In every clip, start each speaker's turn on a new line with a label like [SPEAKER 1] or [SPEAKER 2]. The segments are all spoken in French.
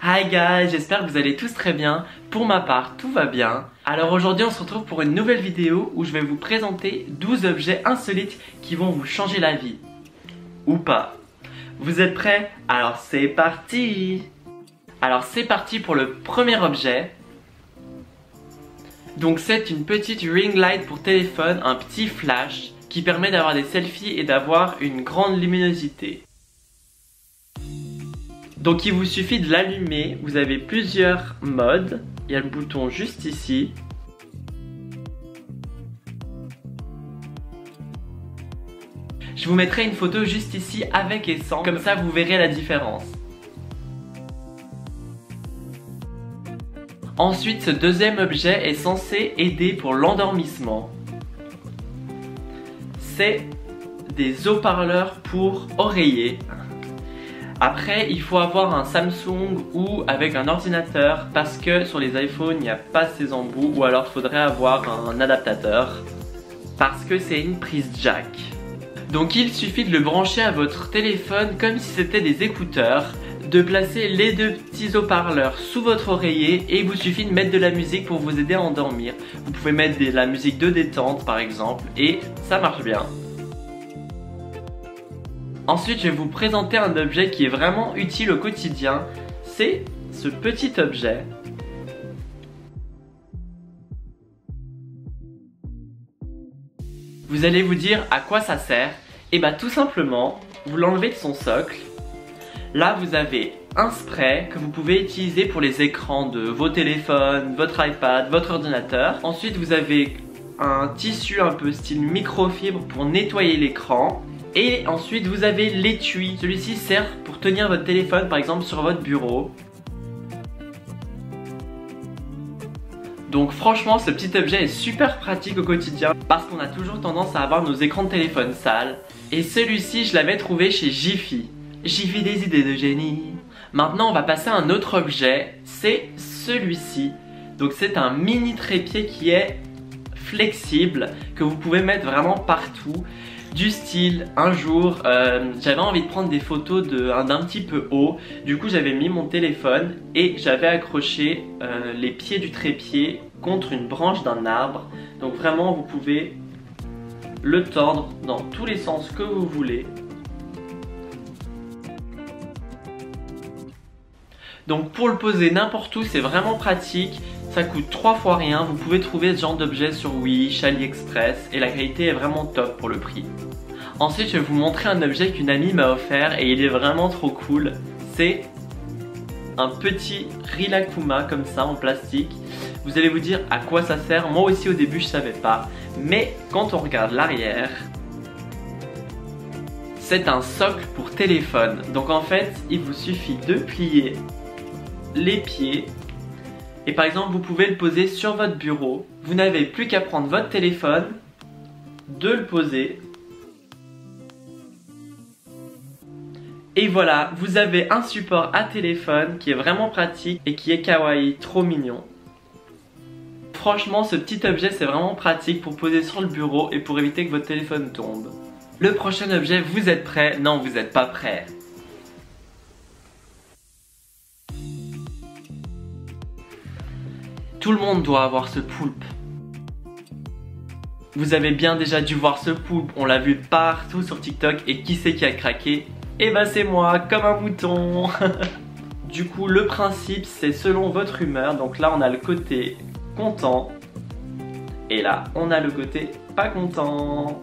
[SPEAKER 1] Hi guys, j'espère que vous allez tous très bien. Pour ma part, tout va bien. Alors aujourd'hui, on se retrouve pour une nouvelle vidéo où je vais vous présenter 12 objets insolites qui vont vous changer la vie. Ou pas. Vous êtes prêts? Alors c'est parti! Alors c'est parti pour le premier objet. Donc c'est une petite ring light pour téléphone, un petit flash qui permet d'avoir des selfies et d'avoir une grande luminosité. Donc il vous suffit de l'allumer, vous avez plusieurs modes, il y a le bouton juste ici. Je vous mettrai une photo juste ici avec et sans, comme ça vous verrez la différence. Ensuite, ce deuxième objet est censé aider pour l'endormissement. C'est des haut-parleurs pour oreiller. Après, il faut avoir un Samsung ou avec un ordinateur parce que sur les iPhones, il n'y a pas ces embouts ou alors il faudrait avoir un adaptateur parce que c'est une prise jack. Donc il suffit de le brancher à votre téléphone comme si c'était des écouteurs, de placer les deux petits haut-parleurs sous votre oreiller et il vous suffit de mettre de la musique pour vous aider à endormir. Vous pouvez mettre de la musique de détente par exemple et ça marche bien. Ensuite, je vais vous présenter un objet qui est vraiment utile au quotidien. C'est ce petit objet. Vous allez vous dire à quoi ça sert? Et bah tout simplement, vous l'enlevez de son socle. Là, vous avez un spray que vous pouvez utiliser pour les écrans de vos téléphones, votre iPad, votre ordinateur. Ensuite, vous avez un tissu un peu style microfibre pour nettoyer l'écran. Et ensuite vous avez l'étui. Celui-ci sert pour tenir votre téléphone par exemple sur votre bureau. Donc franchement ce petit objet est super pratique au quotidien parce qu'on a toujours tendance à avoir nos écrans de téléphone sales. Et celui-ci je l'avais trouvé chez Jiffy. Jiffy des idées de génie. Maintenant on va passer à un autre objet. C'est celui-ci. Donc c'est un mini trépied qui est flexible que vous pouvez mettre vraiment partout. Du style, un jour, j'avais envie de prendre des photos d'un petit peu haut. Du coup, j'avais mis mon téléphone et j'avais accroché les pieds du trépied contre une branche d'un arbre. Donc vraiment, vous pouvez le tordre dans tous les sens que vous voulez. Donc pour le poser n'importe où, c'est vraiment pratique. Ça coûte 3 fois rien, vous pouvez trouver ce genre d'objet sur Wish, AliExpress et la qualité est vraiment top pour le prix. Ensuite, je vais vous montrer un objet qu'une amie m'a offert et il est vraiment trop cool. C'est un petit Rilakkuma comme ça en plastique. Vous allez vous dire à quoi ça sert, moi aussi au début je savais pas. Mais quand on regarde l'arrière, c'est un socle pour téléphone. Donc en fait, il vous suffit de plier les pieds. Et par exemple, vous pouvez le poser sur votre bureau. Vous n'avez plus qu'à prendre votre téléphone, de le poser. Et voilà, vous avez un support à téléphone qui est vraiment pratique et qui est kawaii, trop mignon. Franchement, ce petit objet, c'est vraiment pratique pour poser sur le bureau et pour éviter que votre téléphone tombe. Le prochain objet, vous êtes prêts? Non, vous n'êtes pas prêts. Tout le monde doit avoir ce poulpe. Vous avez bien déjà dû voir ce poulpe, on l'a vu partout sur TikTok et qui c'est qui a craqué? Eh ben c'est moi, comme un mouton. Du coup le principe c'est selon votre humeur, donc là on a le côté content et là on a le côté pas content.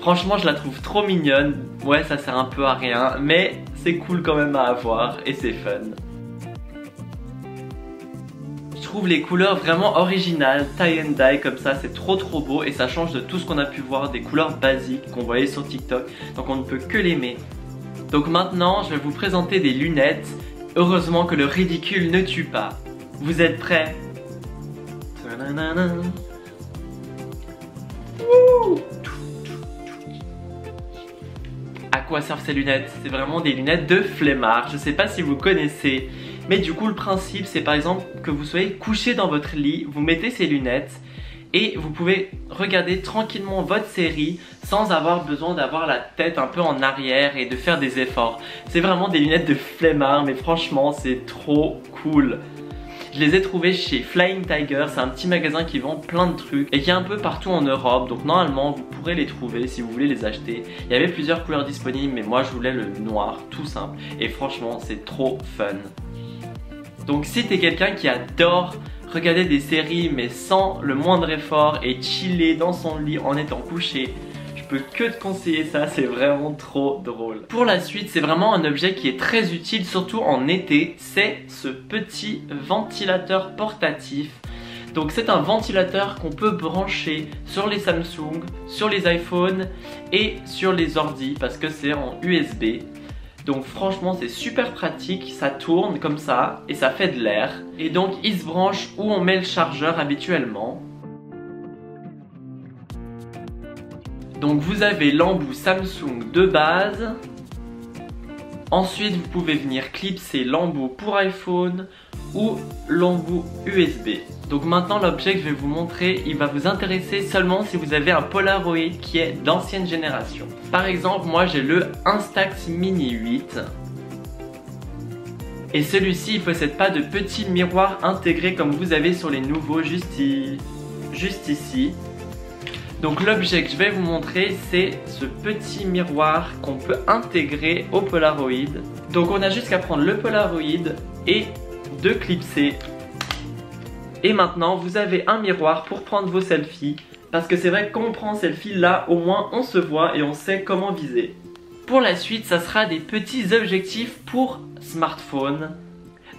[SPEAKER 1] Franchement je la trouve trop mignonne, ouais ça sert un peu à rien mais c'est cool quand même à avoir et c'est fun. Je trouve les couleurs vraiment originales, tie and dye comme ça, c'est trop beau et ça change de tout ce qu'on a pu voir des couleurs basiques qu'on voyait sur TikTok, donc on ne peut que l'aimer. Donc maintenant je vais vous présenter des lunettes, heureusement que le ridicule ne tue pas. Vous êtes prêts? À quoi servent ces lunettes? C'est vraiment des lunettes de flemmard, je sais pas si vous connaissez. Mais du coup le principe c'est par exemple que vous soyez couché dans votre lit, vous mettez ces lunettes et vous pouvez regarder tranquillement votre série sans avoir besoin d'avoir la tête un peu en arrière et de faire des efforts. C'est vraiment des lunettes de flemmard, mais franchement c'est trop cool. Je les ai trouvées chez Flying Tiger, c'est un petit magasin qui vend plein de trucs et qui est un peu partout en Europe, donc normalement vous pourrez les trouver si vous voulez les acheter. Il y avait plusieurs couleurs disponibles, mais moi je voulais le noir tout simple et franchement c'est trop fun. Donc si t'es quelqu'un qui adore regarder des séries mais sans le moindre effort et chiller dans son lit en étant couché, je peux que te conseiller ça, c'est vraiment trop drôle. Pour la suite, c'est vraiment un objet qui est très utile, surtout en été, c'est ce petit ventilateur portatif. Donc c'est un ventilateur qu'on peut brancher sur les Samsung, sur les iPhones et sur les ordi parce que c'est en USB. Donc franchement c'est super pratique, ça tourne comme ça et ça fait de l'air. Et donc il se branche où on met le chargeur habituellement. Donc vous avez l'embout Samsung de base. Ensuite vous pouvez venir clipser l'embout pour iPhone ou l'embout USB. Donc maintenant l'objet que je vais vous montrer, il va vous intéresser seulement si vous avez un Polaroid qui est d'ancienne génération. Par exemple moi j'ai le Instax Mini 8. Et celui-ci il ne possède pas de petit miroir intégré comme vous avez sur les nouveaux juste ici. Donc l'objet que je vais vous montrer c'est ce petit miroir qu'on peut intégrer au Polaroid. Donc on a juste qu'à prendre le Polaroid et de clipser. Et maintenant vous avez un miroir pour prendre vos selfies. Parce que c'est vrai que quand on prend un selfie là au moins on se voit et on sait comment viser. Pour la suite ça sera des petits objectifs pour smartphone.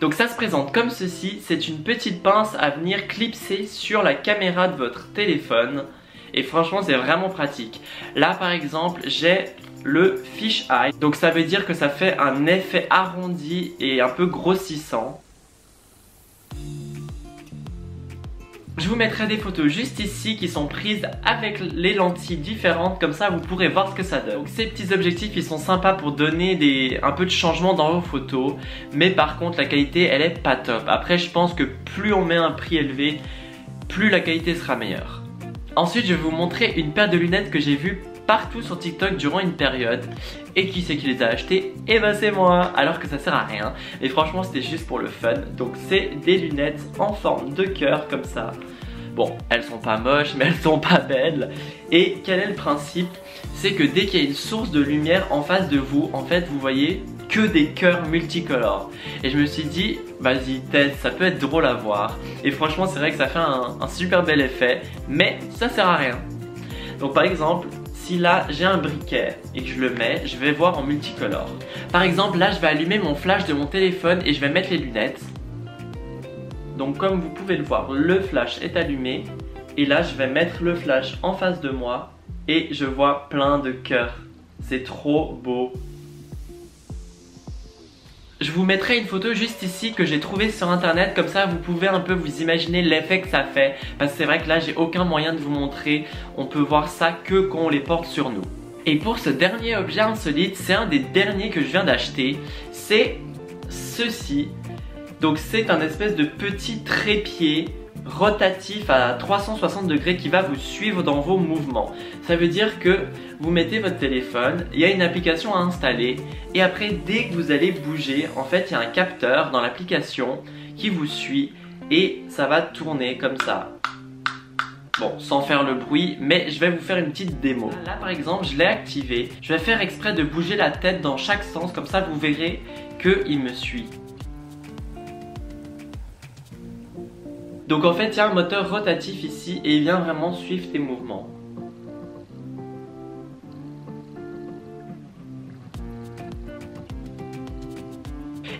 [SPEAKER 1] Donc ça se présente comme ceci, c'est une petite pince à venir clipser sur la caméra de votre téléphone. Et franchement c'est vraiment pratique. Là par exemple j'ai le fish eye. Donc ça veut dire que ça fait un effet arrondi et un peu grossissant. Je vous mettrai des photos juste ici qui sont prises avec les lentilles différentes, comme ça vous pourrez voir ce que ça donne. Donc ces petits objectifs ils sont sympas pour donner un peu de changement dans vos photos, mais par contre la qualité elle est pas top. Après je pense que plus on met un prix élevé, plus la qualité sera meilleure. Ensuite je vais vous montrer une paire de lunettes que j'ai vues partout sur TikTok durant une période. Et qui c'est qui les a achetées? Et ben c'est moi, alors que ça sert à rien. Mais franchement c'était juste pour le fun. Donc c'est des lunettes en forme de cœur comme ça. Bon, elles sont pas moches mais elles sont pas belles. Et quel est le principe? C'est que dès qu'il y a une source de lumière en face de vous, en fait vous voyez que des cœurs multicolores. Et je me suis dit, vas-y teste, ça peut être drôle à voir. Et franchement c'est vrai que ça fait un super bel effet, mais ça sert à rien. Donc par exemple, si là j'ai un briquet et que je le mets, je vais voir en multicolore. Par exemple là je vais allumer mon flash de mon téléphone et je vais mettre les lunettes. Donc comme vous pouvez le voir, le flash est allumé. Et là je vais mettre le flash en face de moi et je vois plein de cœurs. C'est trop beau. Je vous mettrai une photo juste ici que j'ai trouvée sur internet, comme ça vous pouvez un peu vous imaginer l'effet que ça fait. Parce que c'est vrai que là j'ai aucun moyen de vous montrer, on peut voir ça que quand on les porte sur nous. Et pour ce dernier objet insolite, c'est un des derniers que je viens d'acheter, c'est ceci. Donc c'est un espèce de petit trépied rotatif à 360 degrés qui va vous suivre dans vos mouvements. Ça veut dire que vous mettez votre téléphone, il y a une application à installer et après dès que vous allez bouger, en fait il y a un capteur dans l'application qui vous suit et ça va tourner comme ça. Bon, sans faire le bruit, mais je vais vous faire une petite démo. Là par exemple, je l'ai activé, je vais faire exprès de bouger la tête dans chaque sens, comme ça vous verrez qu'il me suit. Donc en fait il y a un moteur rotatif ici et il vient vraiment suivre tes mouvements.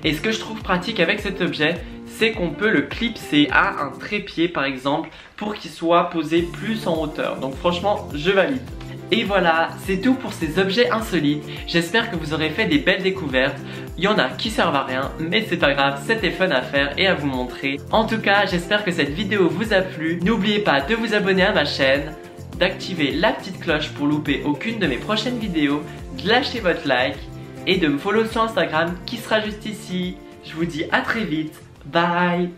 [SPEAKER 1] Et ce que je trouve pratique avec cet objet, c'est qu'on peut le clipser à un trépied par exemple pour qu'il soit posé plus en hauteur. Donc franchement je valide. Et voilà, c'est tout pour ces objets insolites. J'espère que vous aurez fait des belles découvertes. Il y en a qui servent à rien, mais c'est pas grave, c'était fun à faire et à vous montrer. En tout cas, j'espère que cette vidéo vous a plu. N'oubliez pas de vous abonner à ma chaîne, d'activer la petite cloche pour louper aucune de mes prochaines vidéos, de lâcher votre like et de me follow sur Instagram qui sera juste ici. Je vous dis à très vite, bye.